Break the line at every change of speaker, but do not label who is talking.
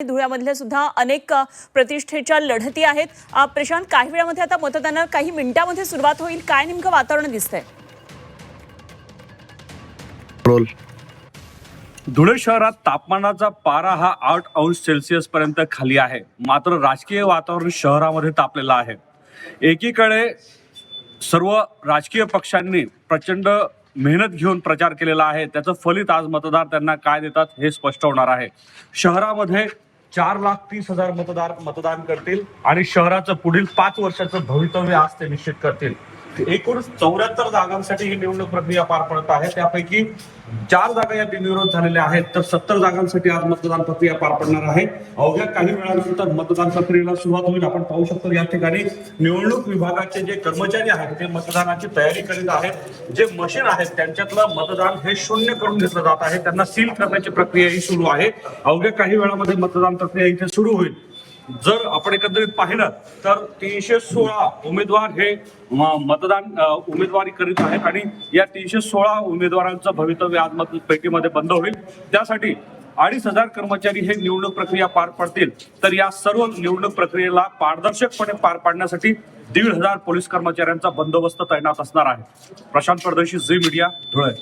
धुळ्यामधल्या सुद्धा अनेक प्रतिष्ठेच्या लढती आहेत. प्रशांत, काही वेळामध्ये आता मतदानाला काही मिनिटांमध्ये सुरुवात होईल. काय नेमकं वातावरण दिसतंय?
धुळे शहरात तापमानाचा पारा हा 8 अंश सेल्सिअस पर्यंत खाली आहे. मात्र राजकीय वातावरण शहरामध्ये तापलेलं आहे. एकीकडे सर्व राजकीय पक्षांनी प्रचंड मेहनत घेऊन प्रचार केलेला आहे. त्याचं फलित आज मतदार त्यांना काय देतात हे स्पष्ट होणार आहे. शहरामध्ये 4,30,000 मतदार मतदान करतील आणि शहराचं पुढील 5 वर्षाचं भवितव्य आज ते निश्चित करतील. एकूण 74 जागांसाठी ही निवडणूक प्रक्रिया पार पडत आहे. त्यापैकी 4 जागा या बिनविरोध झालेल्या आहेत, तर 70 जागांसाठी आज मतदान प्रक्रिया पार पडणार आहे. अवघ्या काही वेळानंतर मतदान प्रक्रियेला सुरुवात होईल. आपण पाहू शकतो या ठिकाणी निवडणूक विभागाचे जे कर्मचारी आहेत ते मतदानाची तयारी करीत आहेत. जे मशीन आहेत त्यांच्यातलं मतदान हे शून्य करून घेतलं जात आहे. त्यांना सील करण्याची प्रक्रिया ही सुरू आहे. अवघ्या काही वेळामध्ये मतदान प्रक्रिया इथे सुरू होईल. जर आपण एकंदरीत पाहिलं तर 316 उमेदवार हे मतदान उमेदवारी करीत आहेत आणि या 316 उमेदवारांचं भवितव्य आज मतपेटीमध्ये बंद होईल. त्यासाठी 2,500 कर्मचारी हे निवडणूक प्रक्रिया पार पडतील. तर या सर्व निवडणूक प्रक्रियेला पारदर्शकपणे पार पाडण्यासाठी 1,500 पोलीस कर्मचाऱ्यांचा बंदोबस्त तैनात असणार आहे. प्रशांत परदेशी, झी मीडिया, धुळे.